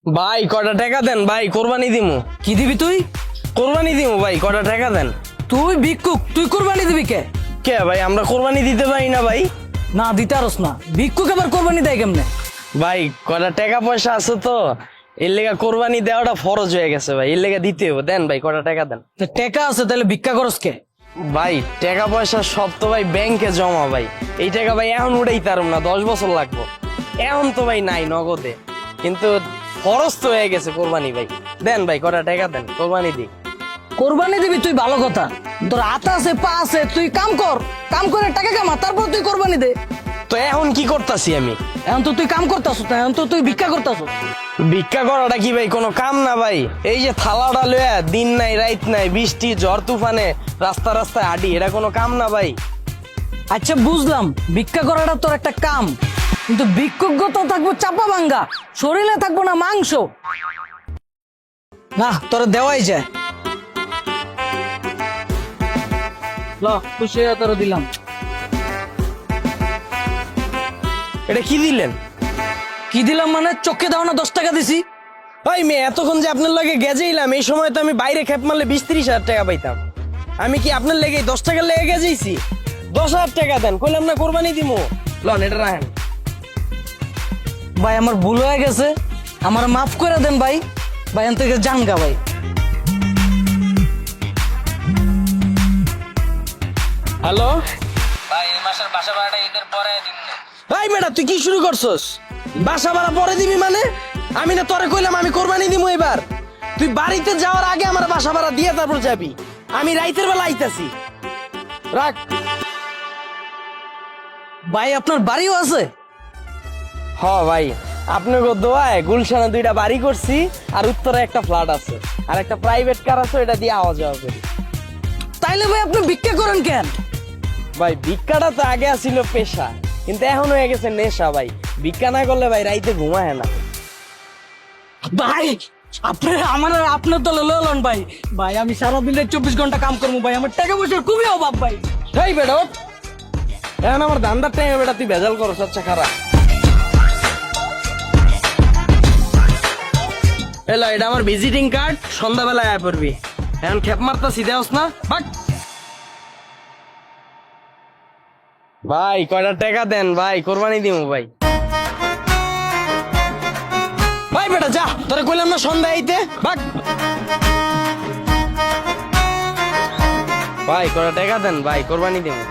ভাই কটা টাকা দেন ভাই, কোরবানি দিমু। কি দিবি তুই? কোরবানি দিমু ভাই, কটা টাকা দেন। তুই ভিক্ষুক, তুই কোরবানি দিবি কে? কে ভাই, আমরা কোরবানি দিতে পারি না ভাই। না দিতে আরস না, ভিক্ষুক আবার কোরবানি দেয় কেমনে? ভাই কটা টাকা পয়সা আছে তো, এর লেগা কোরবানি দেওয়াটা ফরজ হয়ে গেছে ভাই, এর লেগা দিতে হবে। দেন ভাই কটা টাকা দেন। তো টাকা আছে তাহলে ভিক্ষা করস কে? ভাই টাকা পয়সা সব তো ভাই ব্যাংকে জমা ভাই, এই টাকা ভাই এখন উঠাইতে পারুম না, 10 বছর লাগবো। এখন তো ভাই নাই নগদে, কিন্তু ফরজ তো হয়ে গেছে কোরবানি ভাই। দেন ভাই কটা টাকা দেন, কোরবানি দি। কোরবানি দিবি তুই ভালো কথা, তোর হাত আছে পা আছে, তুই কাম কর, কাম করে টাকা কামা, তারপর তুই কোরবানি দে। তো এখন কি করতাছি আমি? এখন তো তুই কাম করতাস না, এখন তো তুই ভিক্ষা করতাস। ভিক্ষা করাটা কি ভাই কোনো কাম না ভাই? এই যে থালাটা লয়া দিন নাই রাত নাই, বৃষ্টি ঝড় তুফানে রাস্তা রাস্তায় হাঁটি, এটা কোনো কাম না ভাই। আচ্ছা বুঝলাম, ভিক্ষা করাটা তোর একটা কাম, কিন্তু ভিক্ষুক তো থাকবো চাপা ভাঙ্গা, শরীরে থাকবো না মাংস। না তোর দেওয়াই যায়। ল খুশি হয়ে তোর দিলাম। এটা কি দিলেন? কি দিলাম মানে, চোখে দাও না 10 টাকা দিছি। ভাই মেয়ে এতক্ষণ যে আপনার লগে গেজেইলাম, এই সময় তো আমি বাইরে খেপ মারলে 20-30 হাজার টাকা পাইতাম। আমি কি আপনার লেগে 10 টাকার লেগে গেজেইছি? 10,000 টাকা দেন, কইলাম না কোরবানি দিমু। লন এটা রাখেন। ভাই আমার ভুল হয়ে গেছে, আমার মাফ করে দেন ভাই। ভাই এখান থেকে জানগা ভাই। হ্যালো ভাই এই মাসের বাসা ভাড়াটা ঈদের পরে দিন না। ভাই বেটা, তুই কি শুরু করছস? বাসা ভাড়া পরে দিবি মানে? আমি না তোরে কইলাম আমি কোরবানি দিমু এবার। তুই বাড়িতে যাওয়ার আগে আমার বাসা ভাড়া দিয়ে তারপর যাবি। আমি রাইতের বেলা আইতাছি, রাখ। ভাই আপনার বাড়িও আছে? হ ভাই, আপনাকে দোয়ায় গুলশানে 2টা বাড়ি করছি, আর উত্তরে একটা ফ্ল্যাট আছে, আর একটা প্রাইভেট কার আছে, এটা দিয়ে আওয়া যাওয়া করি। তাইলে ভাই আপনি ভিক্ষা করেন কেন? ভাই ভিক্ষাটা তো আগে আসিল পেশা, কিন্তু এখন হয়ে গেছে নেশা ভাই। ভিক্ষা না করলে ভাই রাইতে ঘুমায় না। ভাই আপনার তো লন ভাই। ভাই আমি সারাদিনে 24 ঘন্টা কাম করবো ভাই, আমার টাকা পয়সার খুবই অভাব ভাই। এই বেটা ওঠ। এখন আমার ধান্দার টাইমে বেটা তুই ভেজাল করছ, আচ্ছা খারাপ। এলো এটা আমার ভিজিটিং কার্ড, সন্ধ্যাবেলায় আয় পড়বি। এখন খেপ মারতাছি দেওস না, বাট। ভাই কয়টা টাকা দেন ভাই, কোরবানি দিমু ভাই। ভাই বেটা যা, তোরে কইলাম না সন্ধ্যা আইতে, বাট। ভাই কয়টা টাকা দেন ভাই, কোরবানি দিমু।